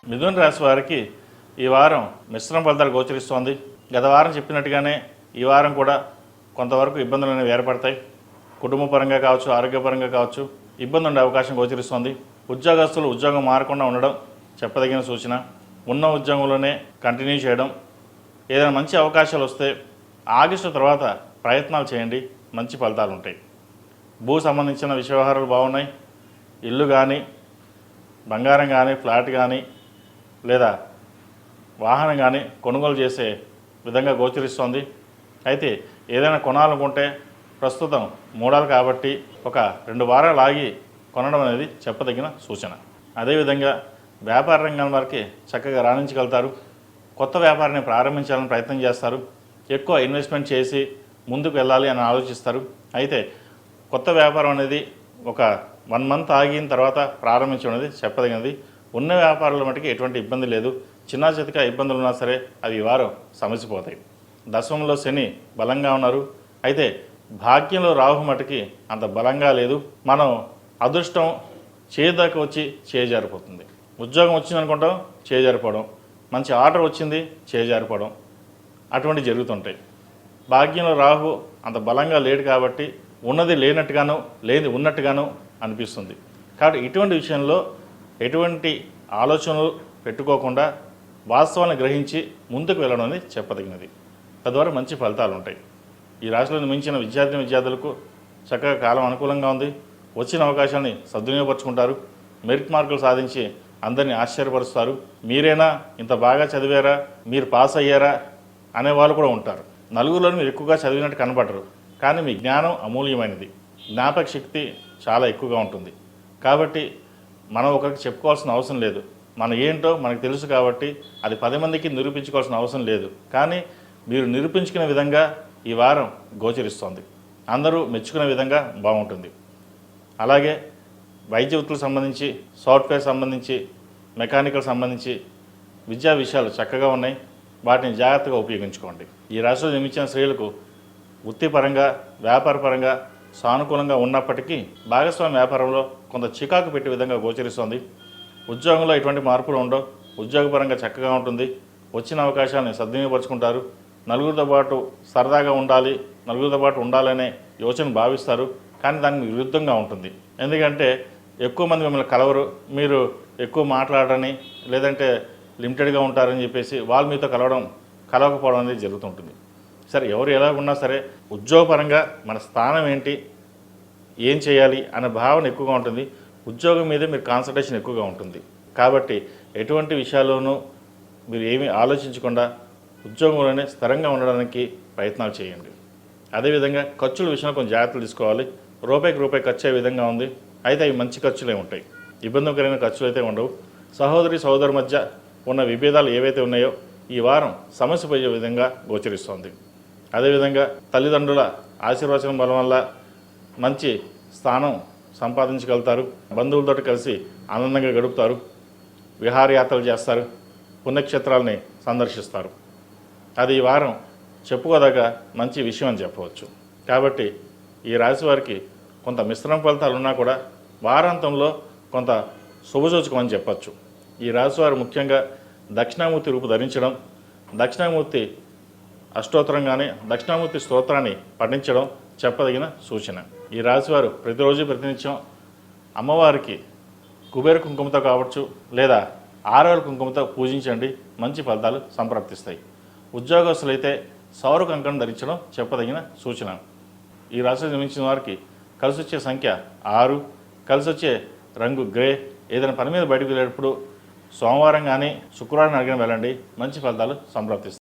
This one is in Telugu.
మిథున రాశి వారికి ఈ వారం మిశ్రమ ఫలితాలు గోచరిస్తోంది. గత వారం చెప్పినట్టుగానే ఈ వారం కూడా కొంతవరకు ఇబ్బందులు అనేవి ఏర్పడతాయి. కుటుంబ పరంగా కావచ్చు, ఆరోగ్యపరంగా కావచ్చు ఇబ్బంది ఉండే అవకాశం గోచరిస్తోంది. ఉద్యోగస్తులు ఉద్యోగం మారకుండా ఉండడం చెప్పదగిన సూచన. ఉన్న ఉద్యోగంలోనే కంటిన్యూ చేయడం. ఏదైనా మంచి అవకాశాలు వస్తే ఆగస్టు తర్వాత ప్రయత్నాలు చేయండి, మంచి ఫలితాలు ఉంటాయి. భూ సంబంధించిన వ్యవహారాలు బాగున్నాయి. ఇల్లు కానీ, బంగారం కానీ, ఫ్లాట్ కానీ లేదా వాహనం కానీ కొనుగోలు చేసే విధంగా గోచరిస్తోంది. అయితే ఏదైనా కొనాలనుకుంటే ప్రస్తుతం మూడాలు కాబట్టి ఒక 2 వారాలు ఆగి కొనడం అనేది చెప్పదగిన సూచన. అదేవిధంగా వ్యాపార రంగం వారికి చక్కగా రాణించగలుగుతారు. కొత్త వ్యాపారాన్ని ప్రారంభించాలని ప్రయత్నం చేస్తారు. ఎక్కువ ఇన్వెస్ట్మెంట్ చేసి ముందుకు వెళ్ళాలి అని ఆలోచిస్తారు. అయితే కొత్త వ్యాపారం అనేది ఒక 1 మంత్ ఆగిన తర్వాత ప్రారంభించడం అనేది చెప్పదగినది. ఉన్న వ్యాపారాల మటుకు ఎటువంటి ఇబ్బంది లేదు. చిన్న చితక ఇబ్బందులు ఉన్నా సరే అవి ఈ వారం సమసిపోతాయి. దశమంలో శని బలంగా ఉన్నారు. అయితే భాగ్యంలో రాహు మటుకి అంత బలంగా లేదు. మనం అదృష్టం చేదాకా వచ్చి చేజారిపోతుంది. ఉద్యోగం వచ్చింది అనుకుంటాం, చేజారిపోవడం. మంచి ఆర్డర్ వచ్చింది, చేజారిపోవడం అటువంటి జరుగుతుంటాయి. భాగ్యంలో రాహు అంత బలంగా లేడు కాబట్టి ఉన్నది లేనట్టుగాను, లేని ఉన్నట్టుగాను అనిపిస్తుంది. కాబట్టి ఇటువంటి విషయంలో ఎటువంటి ఆలోచనలు పెట్టుకోకుండా వాస్తవాన్ని గ్రహించి ముందుకు వెళ్ళడం అనేది చెప్పదగినది. తద్వారా మంచి ఫలితాలు ఉంటాయి. ఈ రాశిలో మించిన విద్యార్థులకు చక్కగా కాలం అనుకూలంగా ఉంది. వచ్చిన అవకాశాన్ని సద్వినియోగపరుచుకుంటారు. మెరిట్ మార్కులు సాధించి అందరినీ ఆశ్చర్యపరుస్తారు. మీరేనా ఇంత బాగా చదివారా, మీరు పాస్ అయ్యారా అనేవాళ్ళు కూడా ఉంటారు. నలుగురిలో మీరు ఎక్కువగా చదివినట్టు కనబడరు, కానీ మీ జ్ఞానం అమూల్యమైనది. జ్ఞాపక శక్తి చాలా ఎక్కువగా ఉంటుంది. కాబట్టి మనం ఒకరికి చెప్పుకోవాల్సిన అవసరం లేదు. మన ఏంటో మనకు తెలుసు కాబట్టి అది 10 మందికి నిరూపించుకోవాల్సిన అవసరం లేదు. కానీ మీరు నిరూపించుకునే విధంగా ఈ వారం గోచరిస్తోంది. అందరూ మెచ్చుకునే విధంగా బాగుంటుంది. అలాగే వైద్య వృత్తులకు సంబంధించి, సాఫ్ట్వేర్ సంబంధించి, మెకానికల్ సంబంధించి విద్యా విషయాలు చక్కగా ఉన్నాయి. వాటిని జాగ్రత్తగా ఉపయోగించుకోండి. ఈ రాశిలో జన్మించిన స్త్రీలకు వృత్తిపరంగా, వ్యాపారపరంగా సానుకూలంగా ఉన్నప్పటికీ భాగస్వామి వ్యాపారంలో కొంత చికాకు పెట్టే విధంగా గోచరిస్తోంది. ఉద్యోగంలో ఎటువంటి మార్పులు ఉండవు. ఉద్యోగపరంగా చక్కగా ఉంటుంది. వచ్చిన అవకాశాన్ని సద్వినియోగపరుచుకుంటారు. నలుగురితో పాటు సరదాగా ఉండాలి, నలుగురితో పాటు ఉండాలనే యోచన భావిస్తారు. కానీ దానికి విరుద్ధంగా ఉంటుంది. ఎందుకంటే ఎక్కువ మంది మిమ్మల్ని కలవరు, మీరు ఎక్కువ మాట్లాడరని లేదంటే లిమిటెడ్గా ఉంటారని చెప్పేసి వాళ్ళు మీతో కలవకపోవడం అనేది జరుగుతుంటుంది. సరే, ఎవరు ఎలా ఉన్నా సరే ఉద్యోగపరంగా మన స్థానం ఏంటి, ఏం చేయాలి అనే భావన ఎక్కువగా ఉంటుంది. ఉద్యోగం మీదే మీరు కాన్సన్ట్రేషన్ ఎక్కువగా ఉంటుంది. కాబట్టి ఎటువంటి విషయాల్లోనూ మీరు ఏమీ ఆలోచించకుండా ఉద్యోగంలోనే స్థిరంగా ఉండడానికి ప్రయత్నాలు చేయండి. అదేవిధంగా ఖర్చుల విషయంలో కొంచెం జాగ్రత్తలు తీసుకోవాలి. రూపాయికి రూపాయి ఖర్చు అయ్యే విధంగా ఉంది. అయితే అవి మంచి ఖర్చులే ఉంటాయి, ఇబ్బందికరమైన ఖర్చులు అయితే ఉండవు. సహోదరి మధ్య ఉన్న విభేదాలు ఏవైతే ఉన్నాయో ఈ వారం సమస్య పోయే విధంగా గోచరిస్తోంది. అదేవిధంగా తల్లిదండ్రుల ఆశీర్వచనం బలం వల్ల మంచి స్థానం సంపాదించగలుగుతారు. బంధువులతో కలిసి ఆనందంగా గడుపుతారు. విహారయాత్రలు చేస్తారు. పుణ్యక్షేత్రాలని సందర్శిస్తారు. అది ఈ వారం చెప్పుకోదగ్గ మంచి విషయం అని చెప్పవచ్చు. కాబట్టి ఈ రాశి వారికి కొంత మిశ్రమ ఫలితాలు ఉన్నా కూడా వారాంతంలో కొంత శుభసూచకం అని చెప్పచ్చు. ఈ రాశి వారు ముఖ్యంగా దక్షిణామూర్తి రూపు ధరించడం, దక్షిణామూర్తి అష్టోత్తరం కానీ దక్షిణామూర్తి స్తోత్రాన్ని పఠించడం చెప్పదగిన సూచన. ఈ రాశివారు ప్రతిరోజు ప్రతినిత్యం అమ్మవారికి కుబేర కుంకుమతో కావచ్చు లేదా ఆరవేల కుంకుమతో పూజించండి, మంచి ఫలితాలు సంప్రాప్తిస్తాయి. ఉద్యోగస్తులైతే సౌర కంకణం ధరించడం చెప్పదగిన సూచన. ఈ రాశిలో జన్మించిన వారికి కలిసి వచ్చే సంఖ్య 6, కలిసి వచ్చే రంగు గ్రే. ఏదైనా పని మీద బయటకు వెళ్ళేటప్పుడు సోమవారం కానీ శుక్రవారం అడిగిన వెళ్ళండి, మంచి ఫలితాలు సంప్రాప్తిస్తాయి.